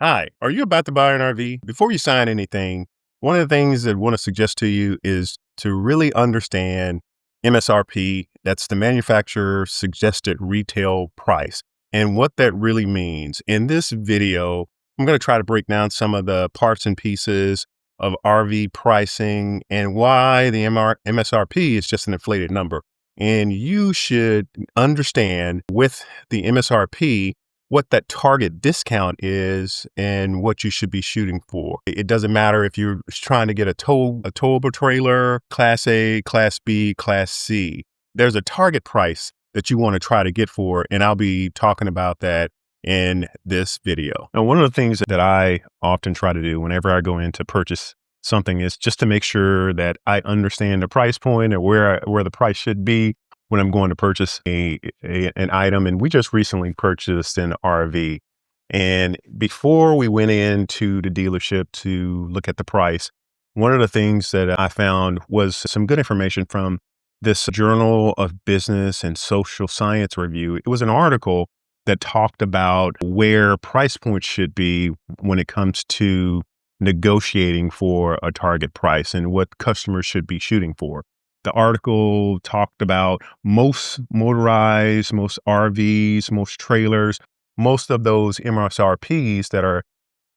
Hi, are you about to buy an RV? Before you sign anything, one of the things that I want to suggest to you is to really understand MSRP. That's the manufacturer suggested retail price and what that really means. In this video, I'm going to try to break down some of the parts and pieces of RV pricing and why the MSRP is just an inflated number. And you should understand with the MSRP what that target discount is and what you should be shooting for. It doesn't matter if you're trying to get a towable trailer, Class A, Class B, Class C. There's a target price that you want to try to get for, and I'll be talking about that in this video. Now, one of the things that I often try to do whenever I go in to purchase something is just to make sure that I understand the price point or where the price should be when I'm going to purchase an item. And we just recently purchased an RV. And before we went into the dealership to look at the price, one of the things that I found was some good information from this Journal of Business and Social Science review. It was an article that talked about where price points should be when it comes to negotiating for a target price and what customers should be shooting for. The article talked about most motorized, most RVs, most trailers, most of those MSRPs that are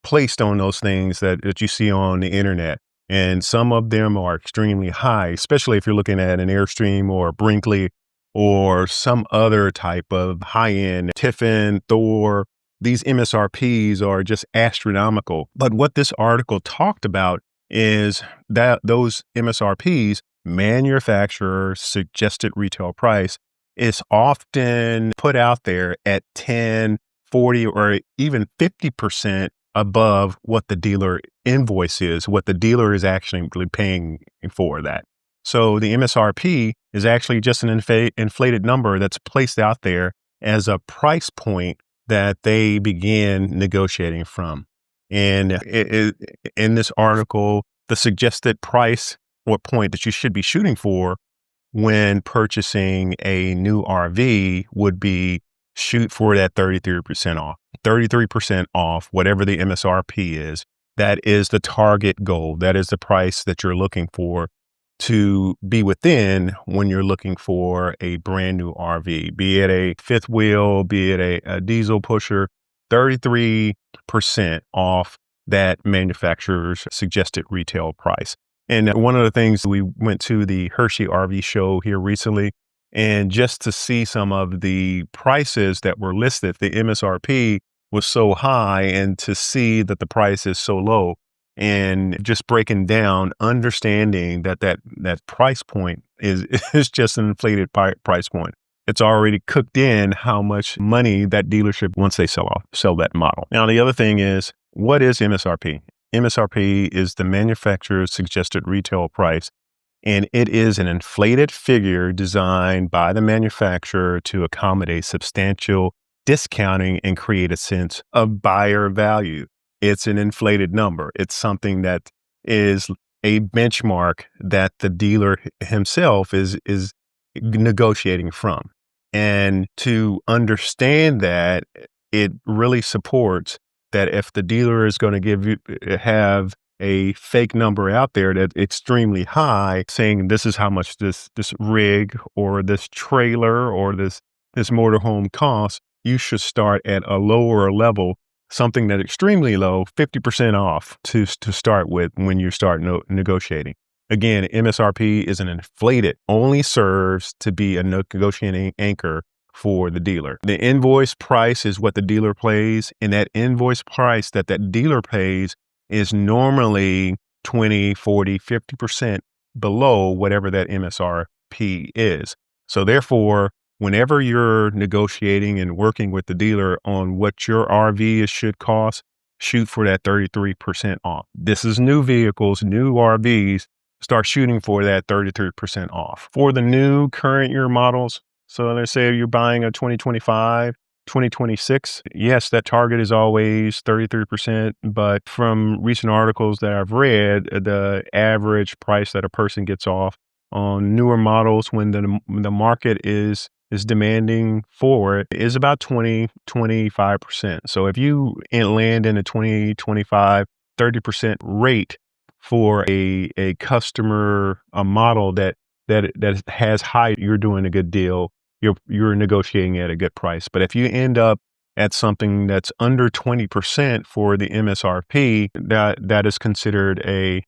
placed on those things that you see on the internet. And some of them are extremely high, especially if you're looking at an Airstream or a Brinkley or some other type of high-end Tiffin, Thor. These MSRPs are just astronomical. But what this article talked about is that those MSRPs, manufacturer suggested retail price, is often put out there at 10, 40, or even 50% above what the dealer invoice is, what the dealer is actually paying for that. So the MSRP is actually just an inflated number that's placed out there as a price point that they begin negotiating from. And in this article, the suggested price or point that you should be shooting for when purchasing a new RV would be shoot for that 33% off. 33% off, whatever the MSRP is. That is the target goal. That is the price that you're looking for to be within when you're looking for a brand new RV, be it a fifth wheel, be it a diesel pusher. 33% off that manufacturer's suggested retail price. And one of the things, we went to the Hershey RV show here recently, and just to see some of the prices that were listed, the MSRP was so high, and to see that the price is so low, and just breaking down, understanding that price point is just an inflated price point. It's already cooked in how much money that dealership, once they sell that model. Now, the other thing is, what is MSRP? MSRP is the manufacturer's suggested retail price, and it is an inflated figure designed by the manufacturer to accommodate substantial discounting and create a sense of buyer value. It's an inflated number. It's something that is a benchmark that the dealer himself is negotiating from. And to understand that, it really supports that if the dealer is going to have a fake number out there that's extremely high, saying this is how much this rig or this trailer or this motorhome costs, you should start at a lower level, something that's extremely low, 50% off to start with when you start negotiating. Again, MSRP is an inflated, only serves to be a negotiating anchor for the dealer. The invoice price is what the dealer pays, and that invoice price that dealer pays is normally 20, 40, 50% below whatever that MSRP is. So therefore, whenever you're negotiating and working with the dealer on what your RV should cost, shoot for that 33% off. This is new vehicles, new RVs, start shooting for that 33% off. For the new current year models, so let's say you're buying a 2025, 2026, yes, that target is always 33%, but from recent articles that I've read, the average price that a person gets off on newer models when the market is is demanding for it is about 20-25%. So if you land in a 20-25-30% rate for a customer, a model that has high, you're doing a good deal. You're negotiating at a good price. But if you end up at something that's under 20% for the MSRP, that is considered the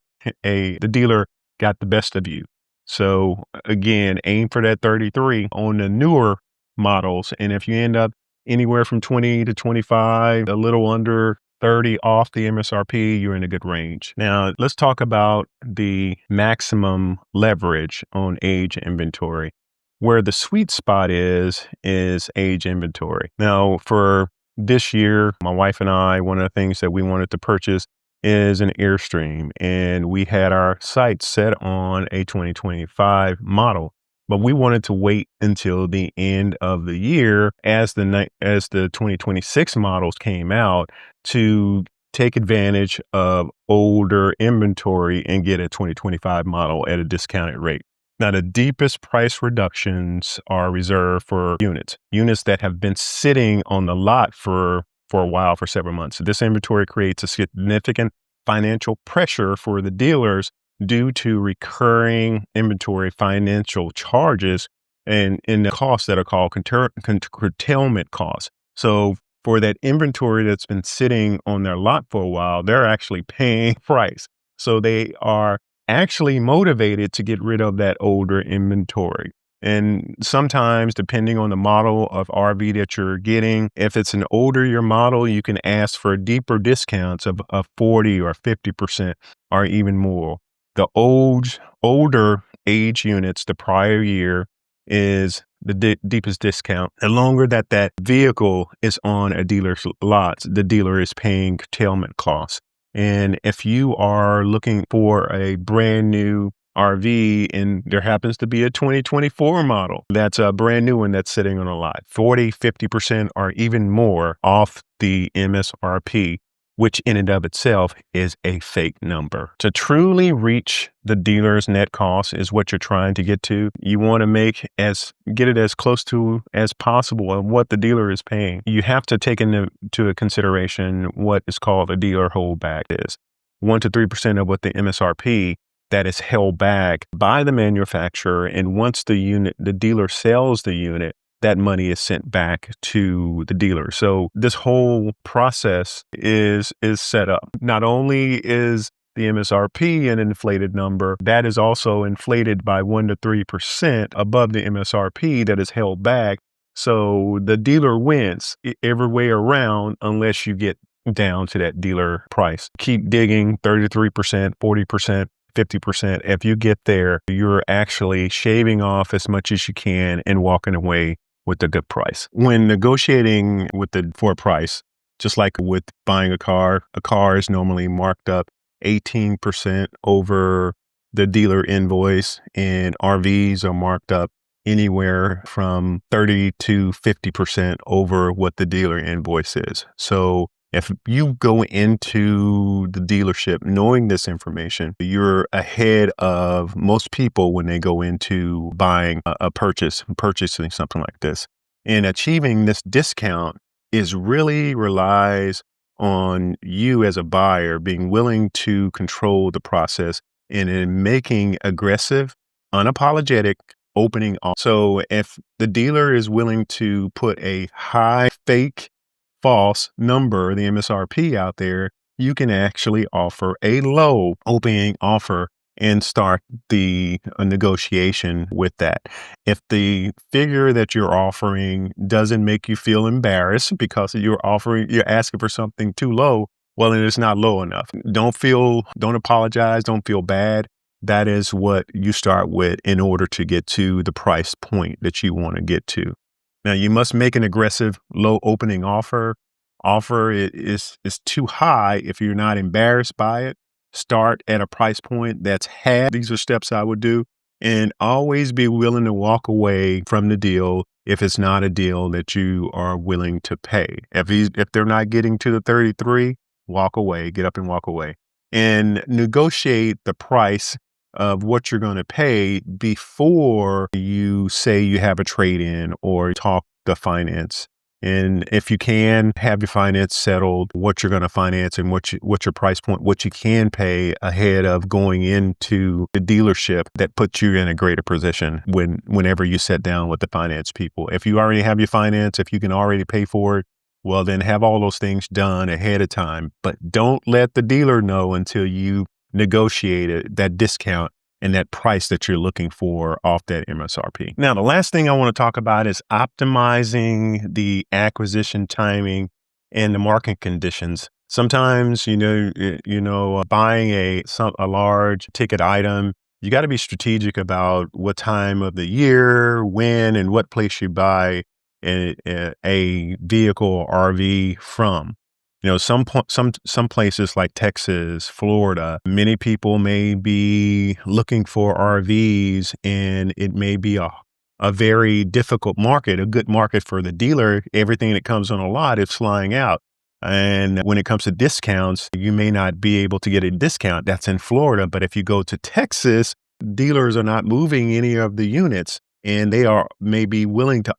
dealer got the best of you. So again, aim for that 33 on the newer models. And if you end up anywhere from 20 to 25, a little under 30 off the MSRP, you're in a good range. Now, let's talk about the maximum leverage on age inventory. Where the sweet spot is age inventory. Now, for this year, my wife and I, one of the things that we wanted to purchase is an Airstream, and we had our sights set on a 2025 model, but we wanted to wait until the end of the year as the 2026 models came out to take advantage of older inventory and get a 2025 model at a discounted rate. Now, the deepest price reductions are reserved for units that have been sitting on the lot for a while, for several months. This inventory creates a significant financial pressure for the dealers due to recurring inventory financial charges and in the costs that are called curtailment costs. So for that inventory that's been sitting on their lot for a while, they're actually paying price. So they are actually motivated to get rid of that older inventory. And sometimes, depending on the model of RV that you're getting, if it's an older model, you can ask for deeper discounts of 40 or 50% or even more. The older age units, the prior year, is the deepest discount. The longer that vehicle is on a dealer's lot, the dealer is paying curtailment costs. And if you are looking for a brand new RV and there happens to be a 2024 model, that's a brand new one that's sitting on a lot, 40, 50% or even more off the MSRP, which in and of itself is a fake number. To truly reach the dealer's net cost is what you're trying to get to. You want to get it as close to as possible of what the dealer is paying. You have to take into consideration what is called a dealer holdback is 1 to 3% of what the MSRP that is held back by the manufacturer. And once the dealer sells the unit, that money is sent back to the dealer. So this whole process is set up. Not only is the MSRP an inflated number, that is also inflated by 1 to 3% above the MSRP that is held back. So the dealer wins every way around unless you get down to that dealer price. Keep digging 33%, 40%. 50%. If you get there, you're actually shaving off as much as you can and walking away with a good price. When negotiating for a price, just like with buying a car is normally marked up 18% over the dealer invoice, and RVs are marked up anywhere from 30 to 50% over what the dealer invoice is. So if you go into the dealership knowing this information, you're ahead of most people when they go into buying purchasing something like this. And achieving this discount really relies on you as a buyer being willing to control the process and in making aggressive, unapologetic opening offer. So if the dealer is willing to put a high fake false number, the MSRP out there, you can actually offer a low opening offer and start the negotiation with that. If the figure that you're offering doesn't make you feel embarrassed because you're asking for something too low, well, then it's not low enough. Don't apologize, don't feel bad. That is what you start with in order to get to the price point that you want to get to. Now, you must make an aggressive low opening offer. Is too high if you're not embarrassed by it. Start at a price point that's half. These are steps I would do, and always be willing to walk away from the deal if it's not a deal that you are willing to pay. If they're not getting to the 33, walk away, get up and walk away, and negotiate the price of what you're going to pay before you say you have a trade-in or talk the finance. And if you can have your finance settled, what you're going to finance and what's your price point, what you can pay ahead of going into the dealership, that puts you in a greater position whenever you sit down with the finance people. If you already have your finance, if you can already pay for it, well, then have all those things done ahead of time. But don't let the dealer know until you negotiated that discount and that price that you're looking for off that MSRP. Now, the last thing I want to talk about is optimizing the acquisition timing and the market conditions. Sometimes, buying a large ticket item, you got to be strategic about what time of the year, when, and what place you buy a vehicle or RV from. Some places like Texas, Florida, many people may be looking for RVs, and it may be a very difficult market, a good market for the dealer. Everything that comes on a lot is flying out. And when it comes to discounts, you may not be able to get a discount. That's in Florida. But if you go to Texas, dealers are not moving any of the units, and they are maybe willing to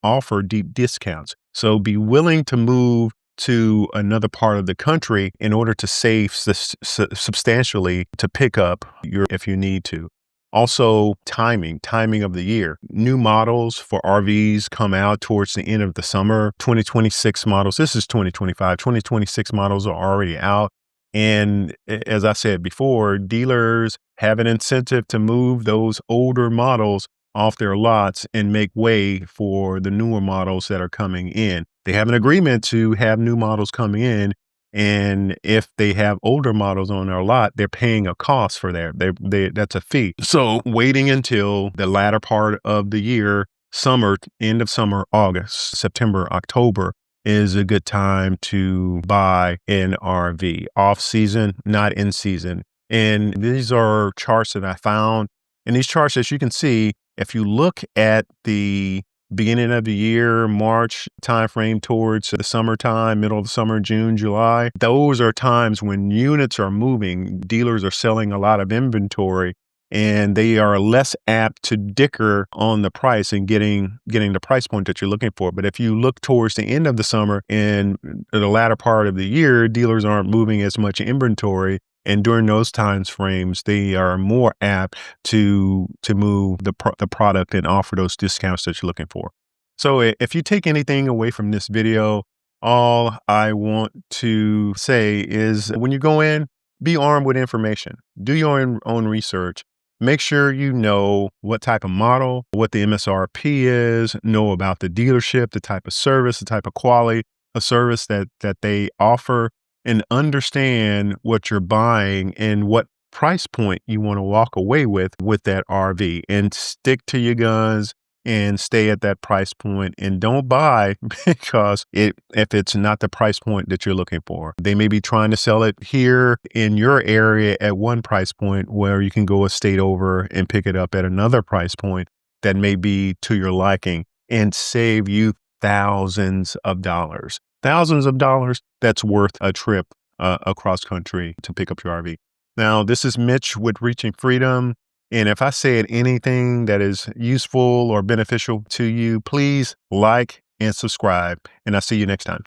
offer deep discounts. So be willing to move to another part of the country in order to save substantially to pick up if you need to. Also, timing of the year. New models for RVs come out towards the end of the summer. 2026 models, this is 2025, 2026 models are already out. And as I said before, dealers have an incentive to move those older models off their lots and make way for the newer models that are coming in. They have an agreement to have new models coming in. And if they have older models on their lot, they're paying a cost for that. That's a fee. So waiting until the latter part of the year, summer, end of summer, August, September, October, is a good time to buy an RV. Off season, not in season. And these are charts that I found. And these charts, as you can see, if you look at the beginning of the year, March timeframe towards the summertime, middle of the summer, June, July, those are times when units are moving. Dealers are selling a lot of inventory, and they are less apt to dicker on the price and getting the price point that you're looking for. But if you look towards the end of the summer and the latter part of the year, dealers aren't moving as much inventory. And during those times frames, they are more apt to move the product and offer those discounts that you're looking for. So if you take anything away from this video, all I want to say is when you go in, be armed with information. Do your own research. Make sure you know what type of model, what the MSRP is, know about the dealership, the type of service, the type of quality of service that they offer, and understand what you're buying and what price point you want to walk away with that RV, and stick to your guns and stay at that price point, and don't buy because if it's not the price point that you're looking for. They may be trying to sell it here in your area at one price point where you can go a state over and pick it up at another price point that may be to your liking and save you thousands of dollars. That's worth a trip across country to pick up your RV. Now, this is Mitch with Reaching Freedom. And if I said anything that is useful or beneficial to you, please like and subscribe. And I'll see you next time.